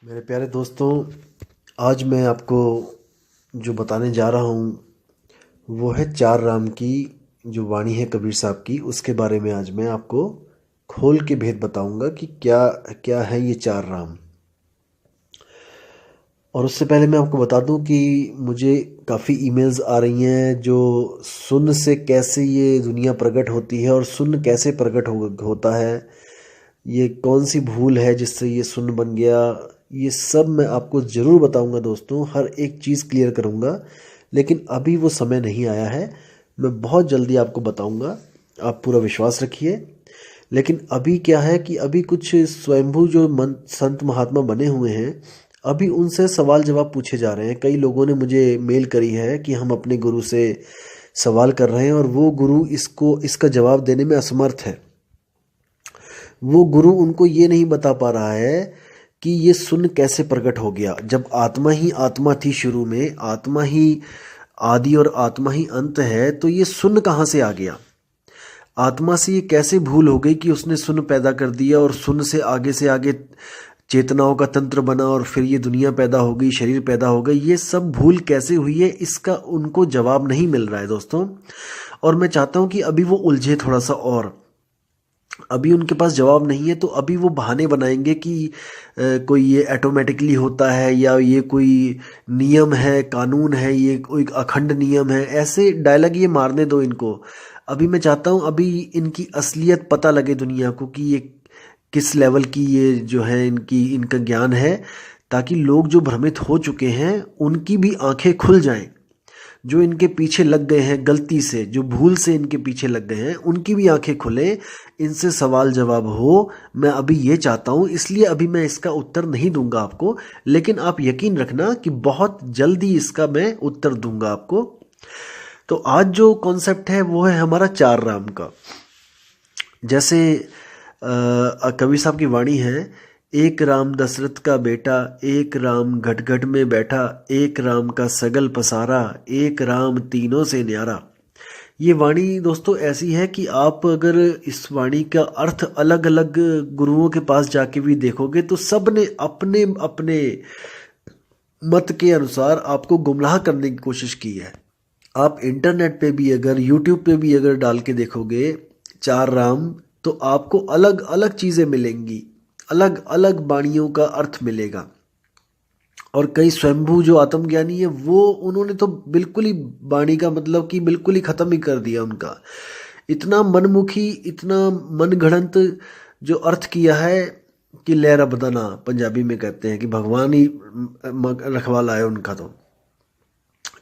मेरे प्यारे दोस्तों, आज मैं आपको जो बताने जा रहा हूँ वो है चार राम की जो वाणी है कबीर साहब की। उसके बारे में आज मैं आपको खोल के भेद बताऊंगा कि क्या क्या है ये चार राम। और उससे पहले मैं आपको बता दूं कि मुझे काफ़ी ईमेल्स आ रही हैं जो सुन से कैसे ये दुनिया प्रकट होती है और सुन कैसे प्रकट होता है, ये कौन सी भूल है जिससे ये सुन्न बन गया। ये सब मैं आपको ज़रूर बताऊंगा दोस्तों, हर एक चीज़ क्लियर करूंगा। लेकिन अभी वो समय नहीं आया है, मैं बहुत जल्दी आपको बताऊंगा, आप पूरा विश्वास रखिए। लेकिन अभी क्या है कि अभी कुछ स्वयंभू जो संत महात्मा बने हुए हैं, अभी उनसे सवाल जवाब पूछे जा रहे हैं। कई लोगों ने मुझे मेल करी है कि हम अपने गुरु से सवाल कर रहे हैं और वो गुरु इसका जवाब देने में असमर्थ है। वो गुरु उनको ये नहीं बता पा रहा है कि ये सुन कैसे प्रकट हो गया। जब आत्मा ही आत्मा थी शुरू में, आत्मा ही आदि और आत्मा ही अंत है, तो ये सुन कहाँ से आ गया? आत्मा से ये कैसे भूल हो गई कि उसने सुन पैदा कर दिया और सुन से आगे चेतनाओं का तंत्र बना और फिर ये दुनिया पैदा हो गई, शरीर पैदा हो गई। ये सब भूल कैसे हुई है, इसका उनको जवाब नहीं मिल रहा है दोस्तों। और मैं चाहता हूं कि अभी वो उलझे थोड़ा सा, और अभी उनके पास जवाब नहीं है तो अभी वो बहाने बनाएंगे कि कोई ये ऑटोमेटिकली होता है या ये कोई नियम है, कानून है, ये कोई अखंड नियम है। ऐसे डायलॉग ये मारने दो इनको। अभी मैं चाहता हूँ अभी इनकी असलियत पता लगे दुनिया को कि ये किस लेवल की ये जो है इनका ज्ञान है, ताकि लोग जो भ्रमित हो चुके हैं उनकी भी आंखें खुल जाएं। जो इनके पीछे लग गए हैं गलती से, जो भूल से इनके पीछे लग गए हैं, उनकी भी आंखें खुले, इनसे सवाल जवाब हो। मैं अभी ये चाहता हूं, इसलिए अभी मैं इसका उत्तर नहीं दूंगा आपको, लेकिन आप यकीन रखना कि बहुत जल्दी इसका मैं उत्तर दूंगा आपको। तो आज जो कॉन्सेप्ट है वो है हमारा चार राम का। जैसे कबीर साहब की वाणी है, एक राम दशरथ का बेटा, एक राम घट घट में बैठा, एक राम का सगल पसारा, एक राम तीनों से न्यारा। ये वाणी दोस्तों ऐसी है कि आप अगर इस वाणी का अर्थ अलग अलग गुरुओं के पास जाके भी देखोगे तो सब ने अपने अपने मत के अनुसार आपको गुमराह करने की कोशिश की है। आप इंटरनेट पे भी अगर, यूट्यूब पे भी अगर डाल के देखोगे चार राम, तो आपको अलग अलग चीज़ें मिलेंगी, अलग अलग वाणियों का अर्थ मिलेगा। और कई स्वयंभू जो आत्मज्ञानी है वो उन्होंने तो बिल्कुल ही वाणी का मतलब कि बिल्कुल ही खत्म ही कर दिया उनका। इतना मनमुखी, इतना मनगढ़ंत जो अर्थ किया है कि लहरा बदना पंजाबी में कहते हैं कि भगवान ही रखवाला है उनका। तो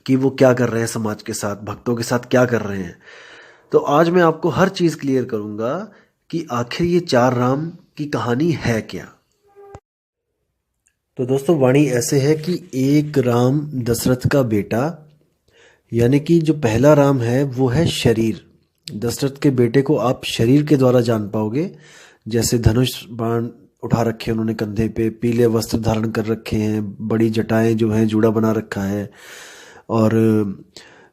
कि वो क्या कर रहे हैं समाज के साथ, भक्तों के साथ क्या कर रहे हैं। तो आज मैं आपको हर चीज़ क्लियर करूंगा कि आखिर ये चार राम की कहानी है क्या। तो दोस्तों वाणी ऐसे है कि एक राम दशरथ का बेटा, यानी कि जो पहला राम है वो है शरीर। दशरथ के बेटे को आप शरीर के द्वारा जान पाओगे। जैसे धनुष बाण उठा रखे उन्होंने कंधे पे, पीले वस्त्र धारण कर रखे हैं, बड़ी जटाएं जो हैं जूड़ा बना रखा है, और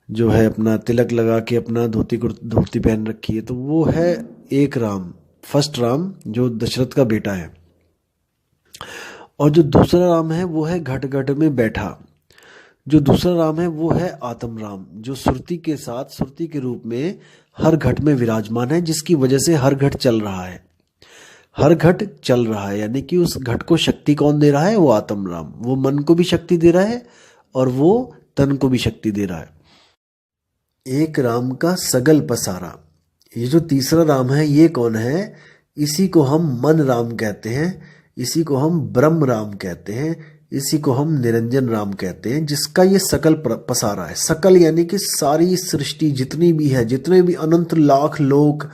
जो है अपना तिलक लगा के अपना धोती पहन रखी है। तो वो है एक राम, फर्स्ट राम जो दशरथ का बेटा है। और जो दूसरा राम है वो है घट घट में बैठा। जो दूसरा राम है वो है आत्म राम, जो सुरती के साथ, सुरती के रूप में हर घट में विराजमान है, जिसकी वजह से हर घट चल रहा है। हर घट चल रहा है यानी कि उस घट को शक्ति कौन दे रहा है? वो आत्म राम। वो मन को भी शक्ति दे रहा है और वो तन को भी शक्ति दे रहा है। एक राम का सगल पसारा। ये जो तीसरा राम है ये कौन है? इसी को हम मन राम कहते हैं, इसी को हम ब्रह्म राम कहते हैं, इसी को हम निरंजन राम कहते हैं, जिसका ये सकल पसारा है। सकल यानी कि सारी सृष्टि जितनी भी है, जितने भी अनंत लाख लोक,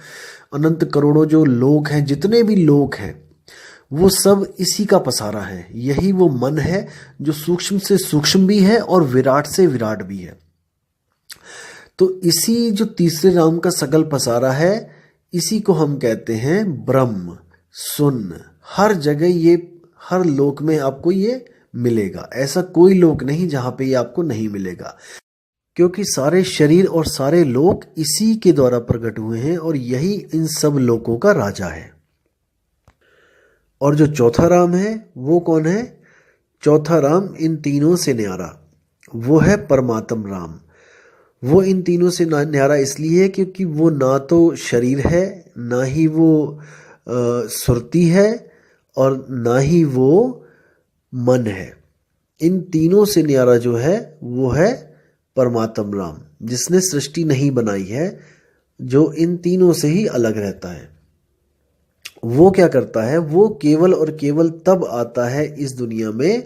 अनंत करोड़ों जो लोक हैं, जितने भी लोक हैं, वो सब इसी का पसारा है। यही वो मन है जो सूक्ष्म से सूक्ष्म भी है और विराट से विराट भी है। तो इसी जो तीसरे राम का सकल पसारा है, इसी को हम कहते हैं ब्रह्म। सुन, हर जगह ये, हर लोक में आपको ये मिलेगा। ऐसा कोई लोक नहीं जहां पे ये आपको नहीं मिलेगा, क्योंकि सारे शरीर और सारे लोक इसी के द्वारा प्रकट हुए हैं और यही इन सब लोकों का राजा है। और जो चौथा राम है वो कौन है? चौथा राम इन तीनों से न्यारा, वो है परमात्म राम। वो इन तीनों से न्यारा इसलिए है क्योंकि वो ना तो शरीर है, ना ही वो सुरती है, और ना ही वो मन है। इन तीनों से न्यारा जो है वो है परमात्म राम, जिसने सृष्टि नहीं बनाई है, जो इन तीनों से ही अलग रहता है। वो क्या करता है, वो केवल और केवल तब आता है इस दुनिया में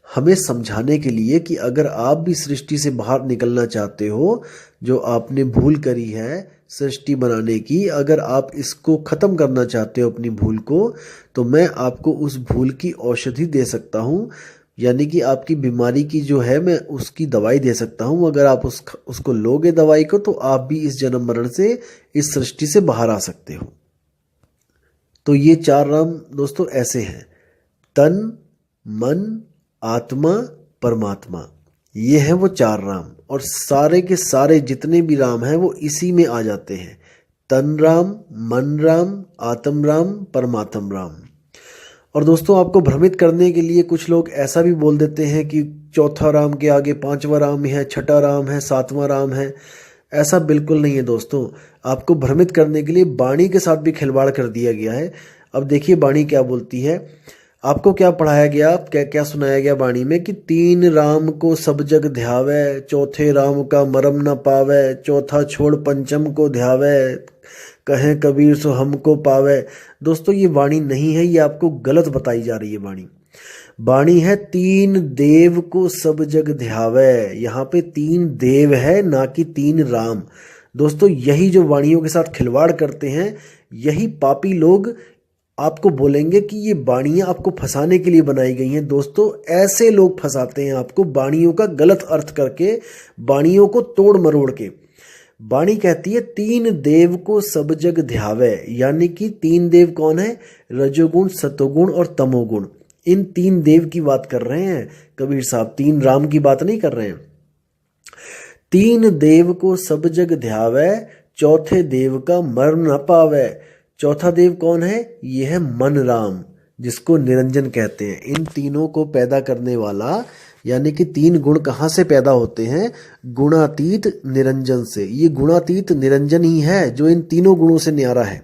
हमें समझाने के लिए कि अगर आप भी सृष्टि से बाहर निकलना चाहते हो, जो आपने भूल करी है सृष्टि बनाने की, अगर आप इसको ख़त्म करना चाहते हो अपनी भूल को, तो मैं आपको उस भूल की औषधि दे सकता हूँ। यानी कि आपकी बीमारी की जो है मैं उसकी दवाई दे सकता हूँ। अगर आप उसको लोगे दवाई को, तो आप भी इस जन्म मरण से, इस सृष्टि से बाहर आ सकते हो। तो ये चार राम दोस्तों ऐसे हैं, तन, मन, आत्मा, परमात्मा। ये है वो चार राम, और सारे के सारे जितने भी राम हैं वो इसी में आ जाते हैं। तन राम, मन राम, आत्म राम, परमात्म राम। और दोस्तों आपको भ्रमित करने के लिए कुछ लोग ऐसा भी बोल देते हैं कि चौथा राम के आगे पांचवा राम है, छठा राम है, सातवां राम है। ऐसा बिल्कुल नहीं है दोस्तों। आपको भ्रमित करने के लिए वाणी के साथ भी खिलवाड़ कर दिया गया है। अब देखिए वाणी क्या बोलती है। आपको क्या पढ़ाया गया, क्या क्या सुनाया गया वाणी में कि तीन राम को सब जग ध्यावे, चौथे राम का मरम न पावे, चौथा छोड़ पंचम को ध्यावे, कहें कबीर सो हमको पावे। दोस्तों ये वाणी नहीं है, ये आपको गलत बताई जा रही है वाणी। वाणी है तीन देव को सब जग ध्यावे। यहाँ पे तीन देव है, ना कि तीन राम। दोस्तों यही जो वाणियों के साथ खिलवाड़ करते हैं, यही पापी लोग आपको बोलेंगे कि ये वाणियां आपको फंसाने के लिए बनाई गई हैं। दोस्तों ऐसे लोग फंसाते हैं आपको वाणियों का गलत अर्थ करके, वाणियों को तोड़ मरोड़ के। वाणी कहती है तीन देव को सब जग ध्यावे, यानी कि तीन देव कौन है, रजोगुण, सतोगुण और तमोगुण। इन तीन देव की बात कर रहे हैं कबीर साहब, तीन राम की बात नहीं कर रहे हैं। तीन देव को सब जग ध्यावे, चौथे देव का मर्म न पावे। चौथा देव कौन है, ये है मन राम, जिसको निरंजन कहते हैं। इन तीनों को पैदा करने वाला, यानी कि तीन गुण कहाँ से पैदा होते हैं, गुणातीत निरंजन से। ये गुणातीत निरंजन ही है जो इन तीनों गुणों से न्यारा है।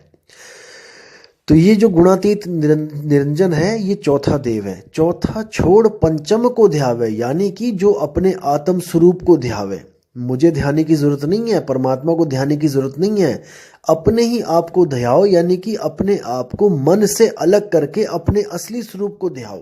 तो ये जो गुणातीत निरंजन है, ये चौथा देव है। चौथा छोड़ पंचम को ध्यावे, यानी कि जो अपने आत्म स्वरूप को ध्यावे। मुझे ध्याने की जरूरत नहीं है, परमात्मा को ध्याने की जरूरत नहीं है, अपने ही आप को ध्याओ, यानी कि अपने आप को मन से अलग करके अपने असली स्वरूप को ध्याओ।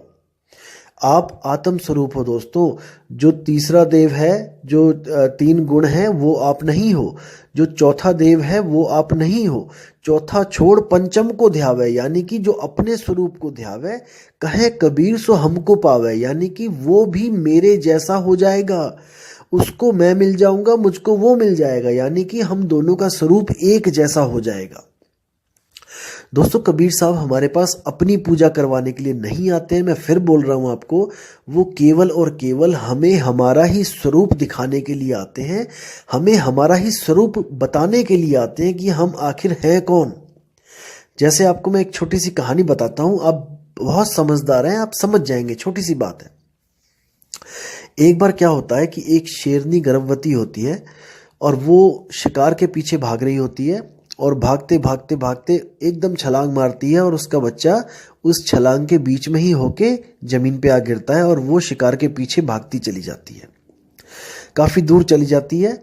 आप आत्म स्वरूप हो दोस्तों। जो तीसरा देव है, जो तीन गुण हैं, वो आप नहीं हो। जो चौथा देव है वो आप नहीं हो। चौथा छोड़ पंचम को ध्यावे, यानी कि जो अपने स्वरूप को ध्यावे, कहे कबीर सो हमको पावे, यानी कि वो भी मेरे जैसा हो जाएगा। उसको मैं मिल जाऊंगा, मुझको वो मिल जाएगा, यानी कि हम दोनों का स्वरूप एक जैसा हो जाएगा। दोस्तों कबीर साहब हमारे पास अपनी पूजा करवाने के लिए नहीं आते हैं, मैं फिर बोल रहा हूं आपको। वो केवल और केवल हमें हमारा ही स्वरूप दिखाने के लिए आते हैं, हमें हमारा ही स्वरूप बताने के लिए आते हैं कि हम आखिर हैं कौन। जैसे आपको मैं एक छोटी सी कहानी बताता हूं, आप बहुत समझदार हैं, आप समझ जाएंगे, छोटी सी बात है। एक बार क्या होता है कि एक शेरनी गर्भवती होती है और वो शिकार के पीछे भाग रही होती है, और भागते भागते भागते एकदम छलांग मारती है, और उसका बच्चा उस छलांग के बीच में ही होके जमीन पे आ गिरता है, और वो शिकार के पीछे भागती चली जाती है, काफी दूर चली जाती है।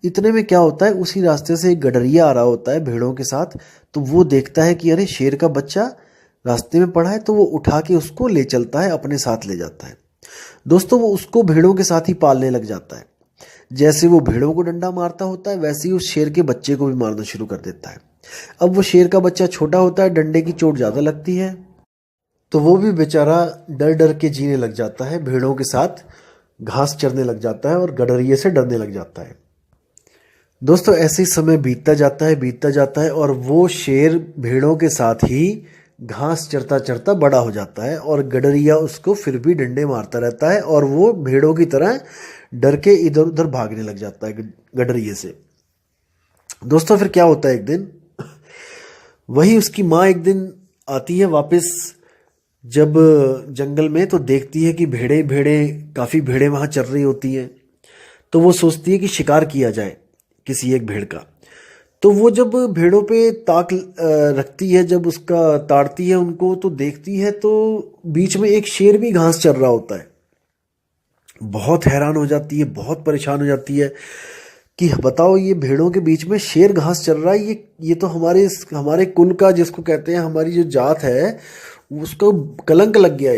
इतने में क्या होता है, उसी रास्ते से एक गडरिया आ रहा होता है भेड़ों के साथ। तो वो देखता है कि अरे शेर का बच्चा रास्ते में पड़ा है, तो वो उठा के उसको ले चलता है, अपने साथ ले जाता है। दोस्तों वो उसको भेड़ों के साथ ही पालने लग जाता है। जैसे वो भेड़ों को डंडा मारता होता है, वैसे ही उस शेर के बच्चे को भी मारना शुरू कर देता है। अब वो शेर का बच्चा छोटा होता है, डंडे की चोट ज्यादा लगती है, तो वो भी बेचारा डर डर के जीने लग जाता है, भेड़ों के साथ घास चरने लग जाता है और गडरिये से डरने लग जाता है। दोस्तों ऐसे ही समय बीतता जाता है और वो शेर भेड़ों के साथ ही घास चरता चरता बड़ा हो जाता है, और गडरिया उसको फिर भी डंडे मारता रहता है, और वो भेड़ों की तरह डर के इधर उधर भागने लग जाता है गडरिये से। दोस्तों फिर क्या होता है, एक दिन वही उसकी माँ एक दिन आती है वापस जब जंगल में तो देखती है कि भेड़े भेड़े काफ़ी भेड़े वहाँ चर रही होती हैं, तो वो सोचती है कि शिकार किया जाए किसी एक भेड़ का। तो वो जब भेड़ों पे ताक रखती है, जब उसका ताड़ती है उनको, तो देखती है तो बीच में एक शेर भी घास चर रहा होता है। बहुत हैरान हो जाती है, बहुत परेशान हो जाती है कि बताओ ये भेड़ों के बीच में शेर घास चल रहा है, ये तो हमारे हमारे कुल का, जिसको कहते हैं हमारी जो जात है, उसको कलंक लग गया।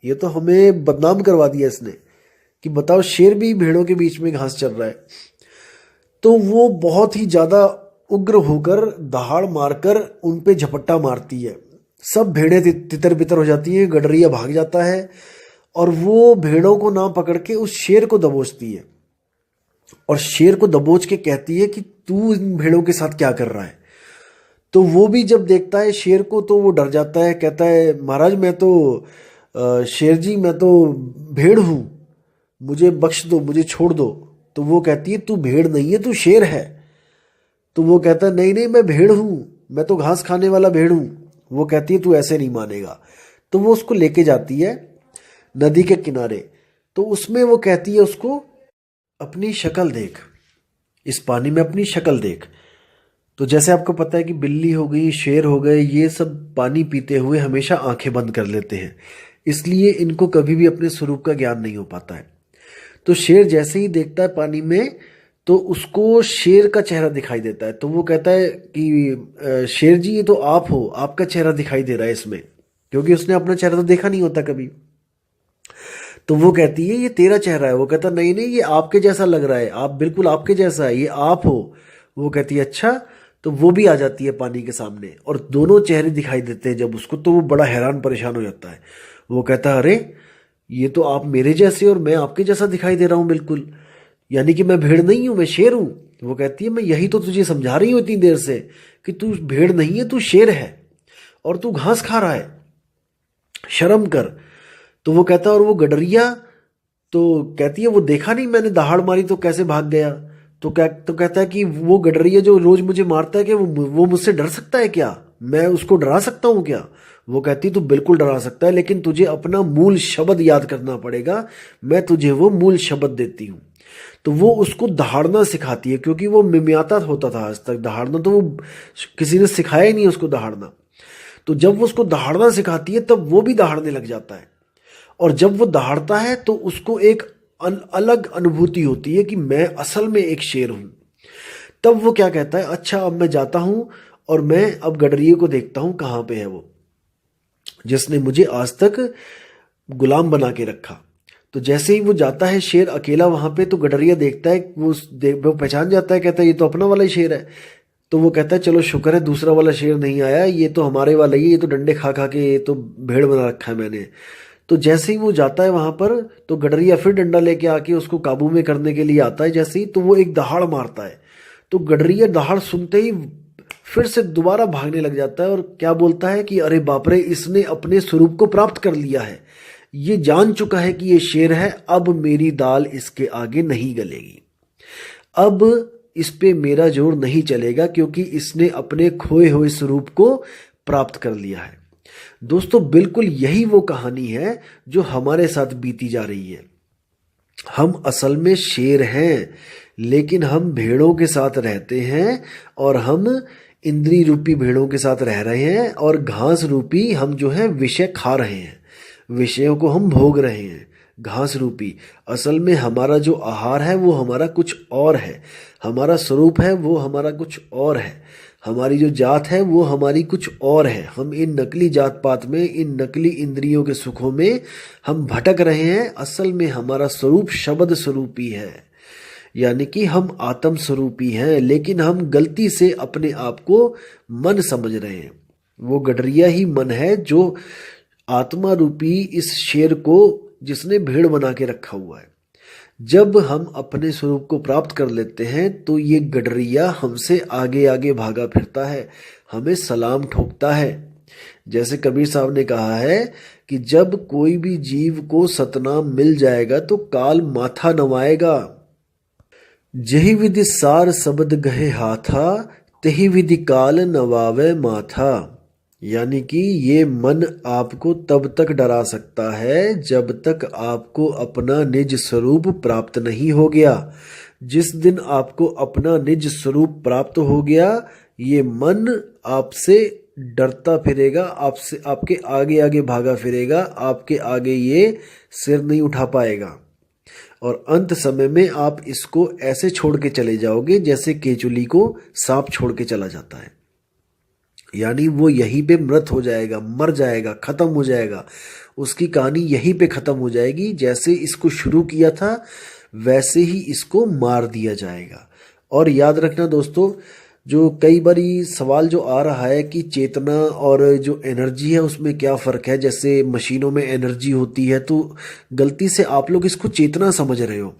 ये तो हमें बदनाम करवा दिया इसने, कि बताओ शेर भी भेड़ों के बीच में घास चल रहा है। तो वो बहुत ही ज़्यादा उग्र होकर दहाड़ मारकर उन पे झपट्टा मारती है। सब भेड़ें तितर बितर हो जाती हैं, गडरिया भाग जाता है और वो भेड़ों को ना पकड़ के उस शेर को दबोचती है और शेर को दबोच के कहती है कि तू इन भेड़ों के साथ क्या कर रहा है। तो वो भी जब देखता है शेर को तो वो डर जाता है, कहता है महाराज मैं तो शेर जी मैं तो भेड़ हूँ, मुझे बख्श दो, मुझे छोड़ दो। तो वो कहती है तू भेड़ नहीं है, तू शेर है। तो वो कहता है नहीं नहीं मैं भेड़ हूँ, मैं तो घास खाने वाला भेड़ हूँ। वो कहती है तू ऐसे नहीं मानेगा। तो वो उसको लेके जाती है नदी के किनारे। तो उसमें वो कहती है उसको अपनी शक्ल देख, इस पानी में अपनी शक्ल देख। तो जैसे आपको पता है कि बिल्ली हो गई, शेर हो गए, ये सब पानी पीते हुए हमेशा आंखें बंद कर लेते हैं, इसलिए इनको कभी भी अपने स्वरूप का ज्ञान नहीं हो पाता है। तो शेर जैसे ही देखता है पानी में तो उसको शेर का चेहरा दिखाई देता है। तो वो कहता है कि शेर जी ये तो आप हो, आपका चेहरा दिखाई दे रहा है इसमें, क्योंकि उसने अपना चेहरा तो देखा नहीं होता कभी। तो वो कहती है ये तेरा चेहरा है। वो कहता नहीं नहीं ये आपके जैसा लग रहा है, आप बिल्कुल आपके जैसा है, ये आप हो। वो कहती है अच्छा। तो वो भी आ जाती है पानी के सामने और दोनों चेहरे दिखाई देते हैं जब उसको। तो वो बड़ा हैरान परेशान हो जाता है। वो कहता है अरे ये तो आप मेरे जैसे और मैं आपके जैसा दिखाई दे रहा हूँ बिल्कुल, यानी कि मैं भेड़ नहीं हूँ, मैं शेर हूँ। वो कहती है मैं यही तो तुझे समझा रही हूँ इतनी देर से कि तू भेड़ नहीं है, तू शेर है और तू घास खा रहा है, शर्म कर। तो वो कहता है और वो गडरिया, तो कहती है वो देखा नहीं मैंने दहाड़ मारी तो कैसे भाग गया। तो कहता है कि वो गडरिया जो रोज मुझे मारता है, कि वो मुझसे डर सकता है क्या, मैं उसको डरा सकता हूँ क्या। वो कहती तू बिल्कुल डरा सकता है, लेकिन तुझे अपना मूल शब्द याद करना पड़ेगा, मैं तुझे वो मूल शब्द देती हूँ। तो वो उसको दहाड़ना सिखाती है, क्योंकि वो मिमियाता होता था आज तक दहाड़ना, तो वो किसी ने सिखाया ही नहीं उसको दहाड़ना। तो जब वो उसको दहाड़ना सिखाती है तब वो भी दहाड़ने लग जाता है। और जब वो दहाड़ता है तो उसको एक अलग अनुभूति होती है कि मैं असल में एक शेर हूं। तब वो क्या कहता है, अच्छा अब मैं जाता हूं और मैं अब गडरिये को देखता हूं कहां पे है वो जिसने मुझे आज तक गुलाम बना के रखा। तो जैसे ही वो जाता है शेर अकेला वहां पे, तो गडरिया देखता है, वो पहचान जाता है, कहता है ये तो अपना वाला ही शेर है। तो वो कहता है चलो शुक्र है दूसरा वाला शेर नहीं आया, ये तो हमारे वाला ही है, ये तो डंडे खा खा के ये तो भेड़ बना रखा है मैंने। तो जैसे ही वो जाता है वहां पर, तो गडरिया फिर डंडा लेके आके उसको काबू में करने के लिए आता है। जैसे ही तो वो एक दहाड़ मारता है, तो गडरिया दहाड़ सुनते ही फिर से दोबारा भागने लग जाता है और क्या बोलता है कि अरे बाप रे, इसने अपने स्वरूप को प्राप्त कर लिया है, ये जान चुका है कि ये शेर है, अब मेरी दाल इसके आगे नहीं गलेगी, अब इस पे मेरा जोर नहीं चलेगा, क्योंकि इसने अपने खोए हुए स्वरूप को प्राप्त कर लिया है। दोस्तों बिल्कुल यही वो कहानी है जो हमारे साथ बीती जा रही है। हम असल में शेर हैं, लेकिन हम भेड़ों के साथ रहते हैं और हम इंद्री रूपी भेड़ों के साथ रह रहे हैं और घास रूपी हम जो है विषय खा रहे हैं, विषयों को हम भोग रहे हैं घास रूपी। असल में हमारा जो आहार है वो हमारा कुछ और है, हमारा स्वरूप है वो हमारा कुछ और है, हमारी जो जात है वो हमारी कुछ और है। हम इन नकली जात पात में, इन नकली इंद्रियों के सुखों में हम भटक रहे हैं। असल में हमारा स्वरूप शब्द स्वरूपी है, यानी कि हम आत्म स्वरूपी हैं, लेकिन हम गलती से अपने आप को मन समझ रहे हैं। वो गडरिया ही मन है जो आत्मा रूपी इस शेर को, जिसने भेड़ बना के रखा हुआ है। जब हम अपने स्वरूप को प्राप्त कर लेते हैं तो ये गडरिया हमसे आगे आगे भागा फिरता है, हमें सलाम ठोकता है। जैसे कबीर साहब ने कहा है कि जब कोई भी जीव को सतनाम मिल जाएगा तो काल माथा नवाएगा। जही विधि सार शब्द गहे हाथा, तही विधि काल नवावे माथा। यानी कि ये मन आपको तब तक डरा सकता है जब तक आपको अपना निज स्वरूप प्राप्त नहीं हो गया। जिस दिन आपको अपना निज स्वरूप प्राप्त हो गया, ये मन आपसे डरता फिरेगा, आपसे आपके आगे आगे भागा फिरेगा, आपके आगे ये सिर नहीं उठा पाएगा। और अंत समय में आप इसको ऐसे छोड़ के चले जाओगे जैसे केचुली को सांप छोड़ के चला जाता है। यानी वो यहीं पे मृत हो जाएगा, मर जाएगा, खत्म हो जाएगा। उसकी कहानी यहीं पे खत्म हो जाएगी। जैसे इसको शुरू किया था वैसे ही इसको मार दिया जाएगा। और याद रखना दोस्तों, जो कई बारी सवाल जो आ रहा है कि चेतना और जो एनर्जी है उसमें क्या फ़र्क है, जैसे मशीनों में एनर्जी होती है, तो गलती से आप लोग इसको चेतना समझ रहे हो।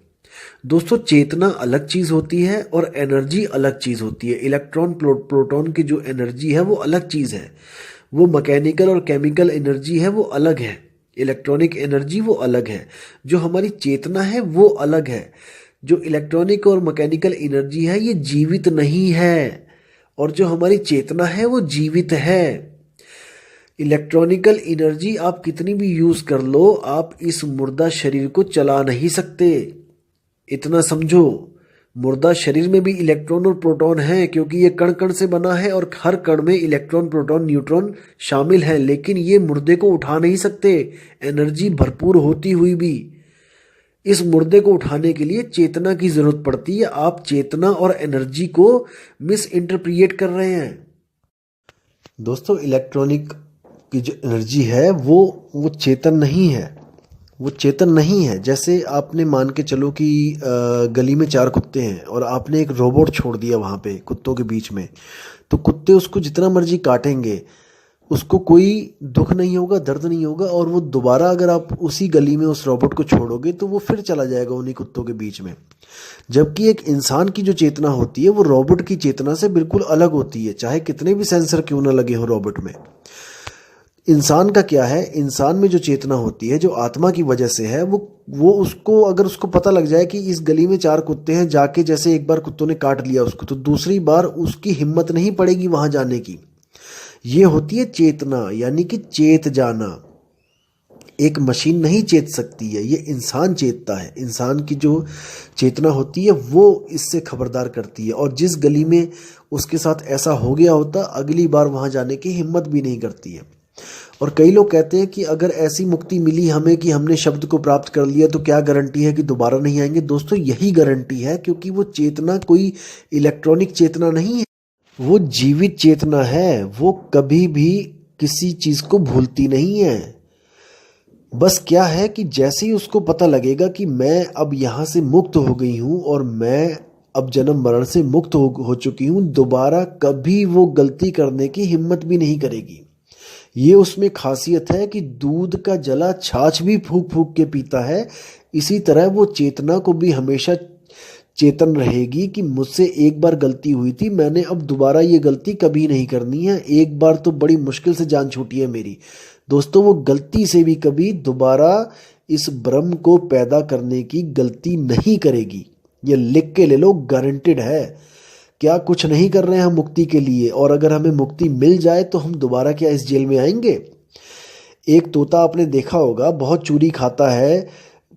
दोस्तों, चेतना अलग चीज़ होती है और एनर्जी अलग चीज़ होती है। इलेक्ट्रॉन प्रोटॉन की जो एनर्जी है वो अलग चीज़ है। वो मैकेनिकल और केमिकल एनर्जी है, वो अलग है। इलेक्ट्रॉनिक एनर्जी वो अलग है। जो हमारी चेतना है वो अलग है। जो इलेक्ट्रॉनिक और मैकेनिकल एनर्जी है ये जीवित नहीं है, और जो हमारी चेतना है वो जीवित है। इलेक्ट्रॉनिकल एनर्जी आप कितनी भी यूज़ कर लो, आप इस मुर्दा शरीर को चला नहीं सकते। इतना समझो, मुर्दा शरीर में भी इलेक्ट्रॉन और प्रोटॉन है, क्योंकि ये कण कण से बना है और हर कण में इलेक्ट्रॉन, प्रोटॉन, न्यूट्रॉन शामिल है। लेकिन ये मुर्दे को उठा नहीं सकते, एनर्जी भरपूर होती हुई भी। इस मुर्दे को उठाने के लिए चेतना की जरूरत पड़ती है। आप चेतना और एनर्जी को मिस इंटरप्रिएट कर रहे हैं। दोस्तों, इलेक्ट्रॉनिक की जो एनर्जी है वो चेतन नहीं है, वो चेतन नहीं है। जैसे आपने मान के चलो कि गली में 4 कुत्ते हैं और आपने एक रोबोट छोड़ दिया वहाँ पे कुत्तों के बीच में, तो कुत्ते उसको जितना मर्जी काटेंगे, उसको कोई दुख नहीं होगा, दर्द नहीं होगा, और वो दोबारा अगर आप उसी गली में उस रोबोट को छोड़ोगे तो वो फिर चला जाएगा उन्हीं कुत्तों के बीच में। जबकि एक इंसान की जो चेतना होती है वो रोबोट की चेतना से बिल्कुल अलग होती है, चाहे कितने भी सेंसर क्यों ना लगे हो रोबोट में। इंसान का क्या है, इंसान में जो चेतना होती है, जो आत्मा की वजह से है, वो उसको, अगर उसको पता लग जाए कि इस गली में 4 कुत्ते हैं, जाके जैसे एक बार कुत्तों ने काट लिया उसको, तो दूसरी बार उसकी हिम्मत नहीं पड़ेगी वहां जाने की। ये होती है चेतना, यानी कि चेत जाना। एक मशीन नहीं चेत सकती है, ये इंसान चेतता है। इंसान की जो चेतना होती है वो इससे खबरदार करती है, और जिस गली में उसके साथ ऐसा हो गया होता, अगली बार वहां जाने की हिम्मत भी नहीं करती है। और कई लोग कहते हैं कि अगर ऐसी मुक्ति मिली हमें कि हमने शब्द को प्राप्त कर लिया, तो क्या गारंटी है कि दोबारा नहीं आएंगे। दोस्तों, यही गारंटी है, क्योंकि वो चेतना कोई इलेक्ट्रॉनिक चेतना नहीं है, वो जीवित चेतना है। वो कभी भी किसी चीज को भूलती नहीं है। बस क्या है कि जैसे ही उसको पता लगेगा कि मैं अब यहाँ से मुक्त हो गई हूँ और मैं अब जन्म मरण से मुक्त हो चुकी हूँ, दोबारा कभी वो गलती करने की हिम्मत भी नहीं करेगी। ये उसमें खासियत है कि दूध का जला छाछ भी फूक फूक के पीता है। इसी तरह वो चेतना को भी हमेशा चेतन रहेगी कि मुझसे एक बार गलती हुई थी, मैंने अब दोबारा ये गलती कभी नहीं करनी है। एक बार तो बड़ी मुश्किल से जान छूटी है मेरी। दोस्तों, वो गलती से भी कभी दोबारा इस ब्रह्म को पैदा करने की गलती नहीं करेगी। ये लिख के ले लो, गारंटेड है। क्या कुछ नहीं कर रहे हैं हम मुक्ति के लिए, और अगर हमें मुक्ति मिल जाए तो हम दोबारा क्या इस जेल में आएंगे। एक तोता आपने देखा होगा, बहुत चूरी खाता है,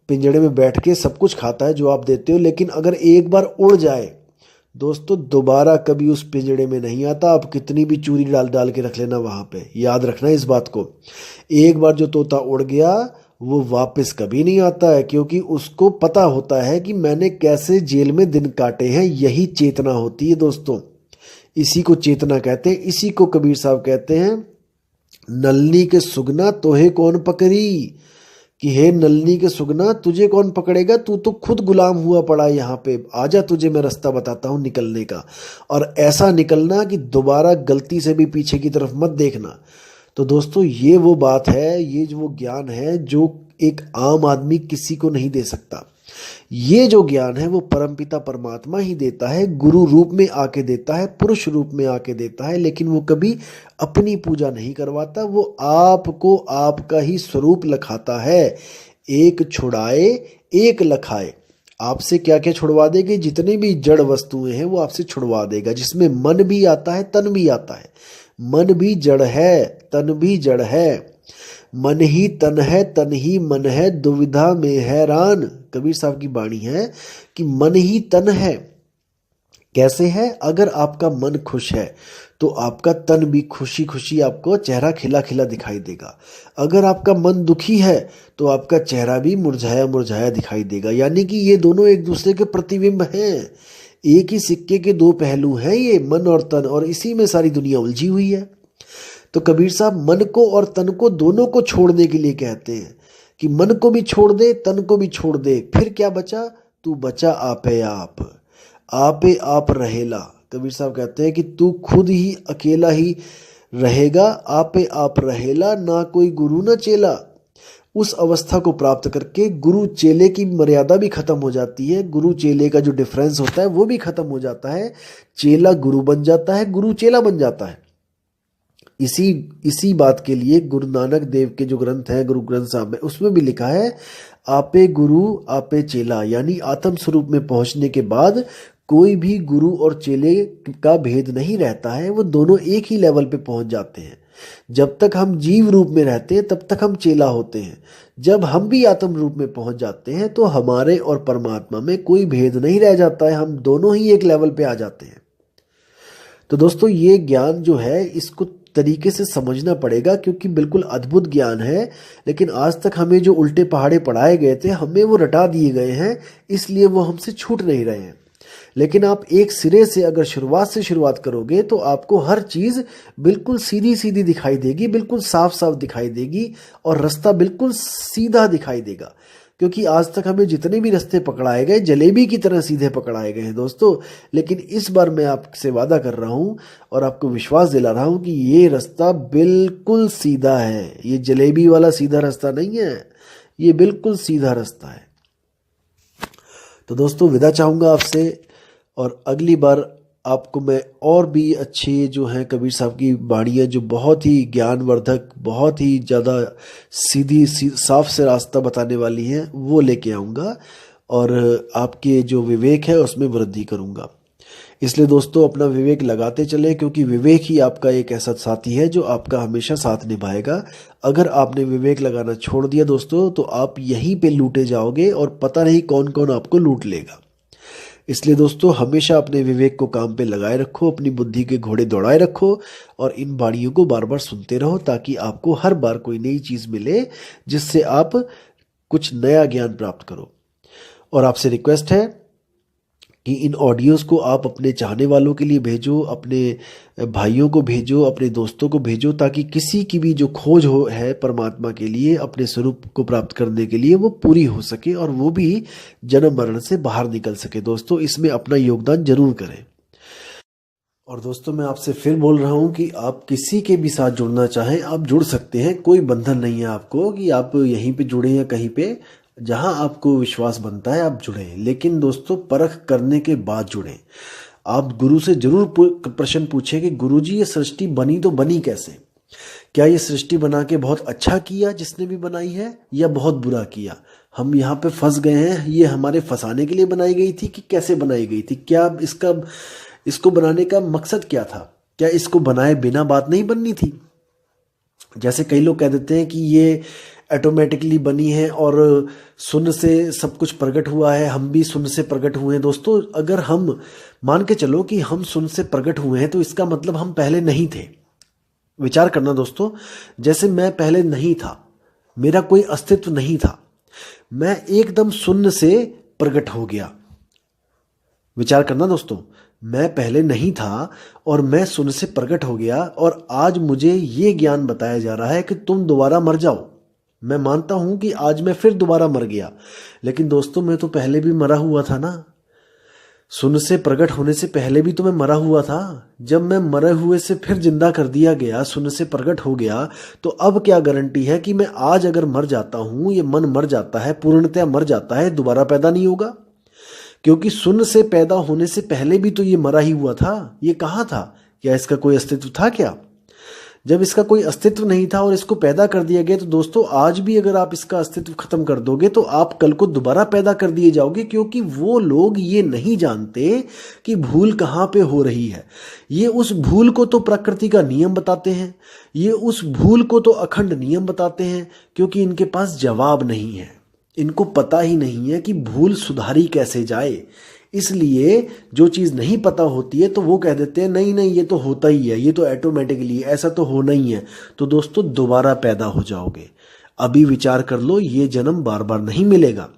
पिंजड़े में बैठ के सब कुछ खाता है जो आप देते हो, लेकिन अगर एक बार उड़ जाए दोस्तों, दोबारा कभी उस पिंजड़े में नहीं आता। आप कितनी भी चूरी डाल डाल के रख लेना वहां पे, याद रखना इस बात को। एक बार जो तोता उड़ गया वो वापस कभी नहीं आता है, क्योंकि उसको पता होता है कि मैंने कैसे जेल में दिन काटे हैं। यही चेतना होती है दोस्तों, इसी को चेतना कहते हैं। इसी को कबीर साहब कहते हैं, नलनी के सुगना तोहे कौन पकड़ी, कि हे नलनी के सुगना तुझे कौन पकड़ेगा, तू तो खुद गुलाम हुआ पड़ा है यहाँ पे। आजा, तुझे मैं रास्ता बताता हूँ निकलने का, और ऐसा निकलना कि दोबारा गलती से भी पीछे की तरफ मत देखना। तो दोस्तों, ये वो बात है, ये जो वो ज्ञान है जो एक आम आदमी किसी को नहीं दे सकता। ये जो ज्ञान है वो परमपिता परमात्मा ही देता है, गुरु रूप में आके देता है, पुरुष रूप में आके देता है। लेकिन वो कभी अपनी पूजा नहीं करवाता, वो आपको आपका ही स्वरूप लखाता है। एक छुड़ाए एक लखाए। आपसे क्या क्या छुड़वा देगी, जितनी भी जड़ वस्तुएं हैं वो आपसे छुड़वा देगा, जिसमें मन भी आता है, तन भी आता है। मन भी जड़ है तन भी जड़ है, मन ही तन है तन ही मन है, दुविधा में हैरान। कबीर साहब की वाणी है कि मन ही तन है। कैसे है? अगर आपका मन खुश है तो आपका तन भी खुशी खुशी, आपको चेहरा खिला खिला दिखाई देगा। अगर आपका मन दुखी है तो आपका चेहरा भी मुरझाया मुरझाया दिखाई देगा। यानी कि ये दोनों एक दूसरे के प्रतिबिंब हैं, एक ही सिक्के के दो पहलू हैं ये मन और तन, और इसी में सारी दुनिया उलझी हुई है। तो कबीर साहब मन को और तन को दोनों को छोड़ने के लिए कहते हैं कि मन को भी छोड़ दे तन को भी छोड़ दे, फिर क्या बचा? तू बचा आपे आपे आप रहेला। कबीर साहब कहते हैं कि तू खुद ही अकेला ही रहेगा, आपे आप रहेला, ना कोई गुरु ना चेला। उस अवस्था को प्राप्त करके गुरु चेले की मर्यादा भी खत्म हो जाती है, गुरु चेले का जो डिफरेंस होता है वो भी खत्म हो जाता है, चेला गुरु बन जाता है, गुरु चेला बन जाता है। इसी बात के लिए गुरु नानक देव के जो ग्रंथ हैं, गुरु ग्रंथ साहब में, उसमें भी लिखा है आपे गुरु आपे चेला। यानी आत्म स्वरूप में पहुंचने के बाद कोई भी गुरु और चेले का भेद नहीं रहता है, वो दोनों एक ही लेवल पे पहुंच जाते हैं। जब तक हम जीव रूप में रहते हैं तब तक हम चेला होते हैं, जब हम भी आत्म रूप में पहुंच जाते हैं तो हमारे और परमात्मा में कोई भेद नहीं रह जाता है, हम दोनों ही एक लेवल पे आ जाते हैं। तो दोस्तों ये ज्ञान जो है इसको तरीके से समझना पड़ेगा, क्योंकि बिल्कुल अद्भुत ज्ञान है, लेकिन आज तक हमें जो उल्टे पहाड़े पढ़ाए गए थे हमें वो रटा दिए गए हैं, इसलिए वो हमसे छूट नहीं रहे हैं। लेकिन आप एक सिरे से अगर शुरुआत से शुरुआत करोगे तो आपको हर चीज़ बिल्कुल सीधी सीधी दिखाई देगी, बिल्कुल साफ साफ दिखाई देगी, और रास्ता बिल्कुल सीधा दिखाई देगा। क्योंकि आज तक हमें जितने भी रास्ते पकड़ाए गए जलेबी की तरह सीधे पकड़ाए गए हैं दोस्तों, लेकिन इस बार मैं आपसे वादा कर रहा हूं और आपको विश्वास दिला रहा हूं कि ये रास्ता बिल्कुल सीधा है, ये जलेबी वाला सीधा रास्ता नहीं है, ये बिल्कुल सीधा रास्ता है। तो दोस्तों विदा चाहूँगा आपसे, और अगली बार आपको मैं और भी अच्छे जो हैं कबीर साहब की वाणियाँ जो बहुत ही ज्ञानवर्धक, बहुत ही ज़्यादा साफ से रास्ता बताने वाली हैं वो लेके आऊँगा, और आपके जो विवेक है उसमें वृद्धि करूँगा। इसलिए दोस्तों अपना विवेक लगाते चले, क्योंकि विवेक ही आपका एक ऐसा साथी है जो आपका हमेशा साथ निभाएगा। अगर आपने विवेक लगाना छोड़ दिया दोस्तों तो आप यहीं पे लूटे जाओगे और पता नहीं कौन कौन आपको लूट लेगा। इसलिए दोस्तों हमेशा अपने विवेक को काम पे लगाए रखो, अपनी बुद्धि के घोड़े दौड़ाए रखो, और इन वाणियों को बार बार सुनते रहो, ताकि आपको हर बार कोई नई चीज़ मिले जिससे आप कुछ नया ज्ञान प्राप्त करो। और आपसे रिक्वेस्ट है कि इन ऑडियोज़ को आप अपने चाहने वालों के लिए भेजो, अपने भाइयों को भेजो, अपने दोस्तों को भेजो, ताकि किसी की भी जो खोज है परमात्मा के लिए, अपने स्वरूप को प्राप्त करने के लिए, वो पूरी हो सके और वो भी जन्म मरण से बाहर निकल सके। दोस्तों इसमें अपना योगदान जरूर करें। और दोस्तों मैं आपसे फिर बोल रहा हूँ कि आप किसी के भी साथ जुड़ना चाहें आप जुड़ सकते हैं, कोई बंधन नहीं है आपको कि आप यहीं पे जुड़े या कहीं पे, जहां आपको विश्वास बनता है आप जुड़ें, लेकिन दोस्तों परख करने के बाद जुड़ें। आप गुरु से जरूर प्रश्न पूछें कि गुरुजी ये सृष्टि बनी तो बनी कैसे? क्या ये सृष्टि बना के बहुत अच्छा किया जिसने भी बनाई है, या बहुत बुरा किया? हम यहाँ पे फंस गए हैं, ये हमारे फंसाने के लिए बनाई गई थी कि कैसे बनाई गई थी? क्या इसको बनाने का मकसद क्या था? क्या इसको बनाए बिना बात नहीं बननी थी? जैसे कई लोग कह देते हैं कि ये ऑटोमेटिकली बनी है और शून्य से सब कुछ प्रकट हुआ है, हम भी शून्य से प्रकट हुए हैं। दोस्तों अगर हम मान के चलो कि हम शून्य से प्रकट हुए हैं तो इसका मतलब हम पहले नहीं थे। विचार करना दोस्तों, जैसे मैं पहले नहीं था, मेरा कोई अस्तित्व नहीं था, मैं एकदम शून्य से प्रकट हो गया। विचार करना दोस्तों, मैं पहले नहीं था और मैं शून्य से प्रकट हो गया, और आज मुझे ये ज्ञान बताया जा रहा है कि तुम दोबारा मर जाओ। मैं मानता हूं कि आज मैं फिर दोबारा मर गया, लेकिन दोस्तों मैं तो पहले भी मरा हुआ था ना। शून्य से प्रकट होने से पहले भी तो मैं मरा हुआ था। जब मैं मरे हुए से फिर जिंदा कर दिया गया, शून्य से प्रकट हो गया, तो अब क्या गारंटी है कि मैं आज अगर मर जाता हूं, ये मन मर जाता है, पूर्णतया मर जाता है, दोबारा पैदा नहीं होगा? क्योंकि शून्य से पैदा होने से पहले भी तो ये मरा ही हुआ था। ये कहाँ था? क्या इसका कोई अस्तित्व था क्या? जब इसका कोई अस्तित्व नहीं था और इसको पैदा कर दिया गया, तो दोस्तों आज भी अगर आप इसका अस्तित्व खत्म कर दोगे तो आप कल को दोबारा पैदा कर दिए जाओगे, क्योंकि वो लोग ये नहीं जानते कि भूल कहाँ पे हो रही है। ये उस भूल को तो प्रकृति का नियम बताते हैं, ये उस भूल को तो अखंड नियम बताते हैं, क्योंकि इनके पास जवाब नहीं है। इनको पता ही नहीं है कि भूल सुधारी कैसे जाए। इसलिए जो चीज़ नहीं पता होती है तो वो कह देते हैं नहीं नहीं ये तो होता ही है, ये तो ऑटोमेटिकली, ऐसा तो होना ही है। तो दोस्तों दोबारा पैदा हो जाओगे। अभी विचार कर लो, ये जन्म बार बार नहीं मिलेगा।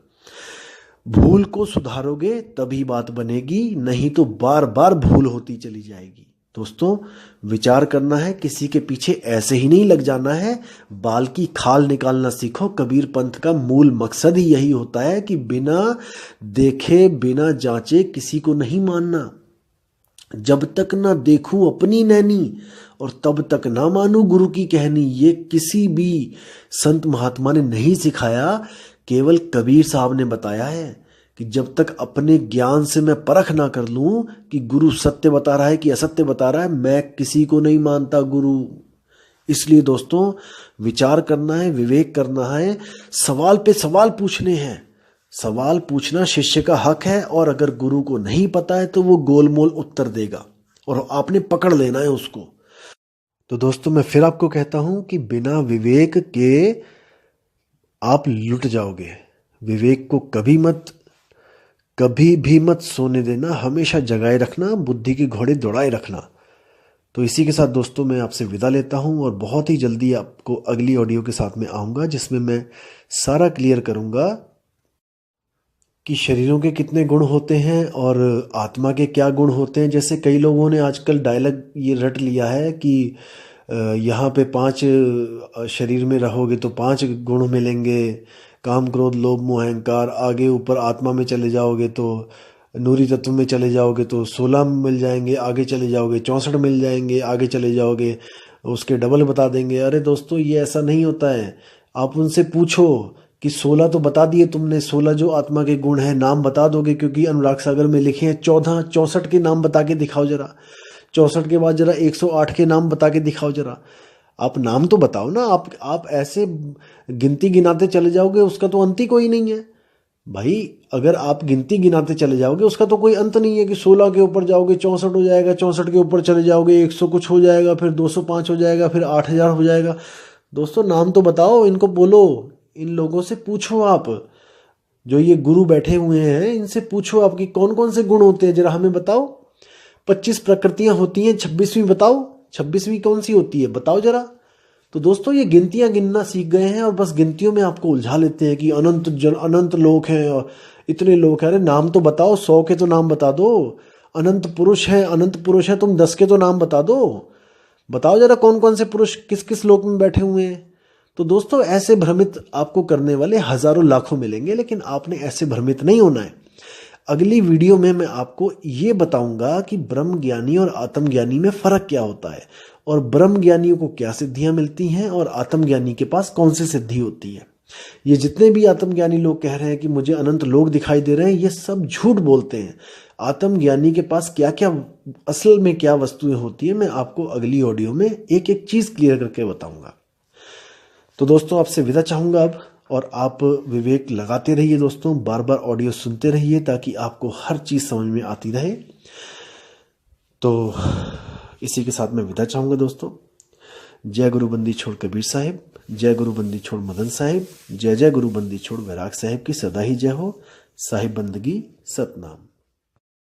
भूल को सुधारोगे तभी बात बनेगी, नहीं तो बार बार भूल होती चली जाएगी। दोस्तों विचार करना है, किसी के पीछे ऐसे ही नहीं लग जाना है। बाल की खाल निकालना सीखो। कबीर पंथ का मूल मकसद ही यही होता है कि बिना देखे बिना जांचे किसी को नहीं मानना। जब तक ना देखूं अपनी नैनी और तब तक ना मानूं गुरु की कहनी। ये किसी भी संत महात्मा ने नहीं सिखाया, केवल कबीर साहब ने बताया है कि जब तक अपने ज्ञान से मैं परख ना कर लूं कि गुरु सत्य बता रहा है कि असत्य बता रहा है, मैं किसी को नहीं मानता गुरु। इसलिए दोस्तों विचार करना है, विवेक करना है, सवाल पे सवाल पूछने हैं। सवाल पूछना शिष्य का हक है, और अगर गुरु को नहीं पता है तो वो गोलमोल उत्तर देगा और आपने पकड़ लेना है उसको। तो दोस्तों मैं फिर आपको कहता हूं कि बिना विवेक के आप लुट जाओगे। विवेक को कभी भी मत सोने देना, हमेशा जगाए रखना, बुद्धि के घोड़े दौड़ाए रखना। तो इसी के साथ दोस्तों मैं आपसे विदा लेता हूं, और बहुत ही जल्दी आपको अगली ऑडियो के साथ में आऊँगा, जिसमें मैं सारा क्लियर करूँगा कि शरीरों के कितने गुण होते हैं और आत्मा के क्या गुण होते हैं। जैसे कई लोगों ने आजकल डायलॉग ये रट लिया है कि यहाँ पे 5 शरीर में रहोगे तो 5 गुण मिलेंगे, काम क्रोध लोभ मोह अहंकार। आगे ऊपर आत्मा में चले जाओगे तो नूरी तत्व में चले जाओगे तो 16 मिल जाएंगे, आगे चले जाओगे 64 मिल जाएंगे, आगे चले जाओगे उसके डबल बता देंगे। अरे दोस्तों ये ऐसा नहीं होता है। आप उनसे पूछो कि 16 तो बता दिए तुमने, 16 जो आत्मा के गुण हैं नाम बता दोगे, क्योंकि अनुराग सागर में लिखे हैं 14, 64 के नाम बता के दिखाओ जरा। 64 के बाद जरा 108 के नाम बता के दिखाओ जरा। आप नाम तो बताओ ना। आप ऐसे गिनती गिनाते चले जाओगे, उसका तो अंत ही कोई नहीं है भाई। अगर आप गिनती गिनाते चले जाओगे उसका तो कोई अंत नहीं है कि 16 के ऊपर जाओगे 64 हो जाएगा, 64 के ऊपर चले जाओगे 100 कुछ हो जाएगा, फिर 205 हो जाएगा, फिर 8000 हो जाएगा। दोस्तों नाम तो बताओ, इनको बोलो, इन लोगों से पूछो। आप जो ये गुरु बैठे हुए हैं इनसे पूछो आपकी कौन कौन से गुण होते हैं, जरा हमें बताओ। 25 प्रकृतियां होती हैं, 26वीं बताओ, 26वीं कौन सी होती है बताओ जरा। तो दोस्तों ये गिनतियां गिनना सीख गए हैं और बस गिनतियों में आपको उलझा लेते हैं कि अनंत लोक हैं और इतने लोग हैं। अरे नाम तो बताओ, 100 के तो नाम बता दो। अनंत पुरुष है, तुम 10 के तो नाम बता दो। बताओ जरा कौन कौन से पुरुष किस किस लोक में बैठे हुए हैं। तो दोस्तों ऐसे भ्रमित आपको करने वाले हजारों लाखों मिलेंगे, लेकिन आपने ऐसे भ्रमित नहीं होना है। अगली वीडियो में मैं आपको ये बताऊंगा कि ब्रह्म ज्ञानी और आत्मज्ञानी में फर्क क्या होता है, और ब्रह्म ज्ञानियों को क्या सिद्धियां मिलती हैं और आत्मज्ञानी के पास कौन सी सिद्धि होती है। ये जितने भी आत्मज्ञानी लोग कह रहे हैं कि मुझे अनंत लोग दिखाई दे रहे हैं, ये सब झूठ बोलते हैं। आत्मज्ञानी के पास क्या क्या असल में क्या वस्तुएं होती है, मैं आपको अगली ऑडियो में एक एक चीज क्लियर करके बताऊंगा। तो दोस्तों आपसे विदा चाहूंगा अब, और आप विवेक लगाते रहिए दोस्तों, बार बार ऑडियो सुनते रहिए ताकि आपको हर चीज़ समझ में आती रहे। तो इसी के साथ मैं विदा चाहूँगा दोस्तों। जय गुरु बंदी छोड़ कबीर साहिब, जय गुरु बंदी छोड़ मदन साहिब, जय जय गुरु बंदी छोड़ वैराग साहिब की सदा ही जय हो। साहिब बंदगी सतनाम।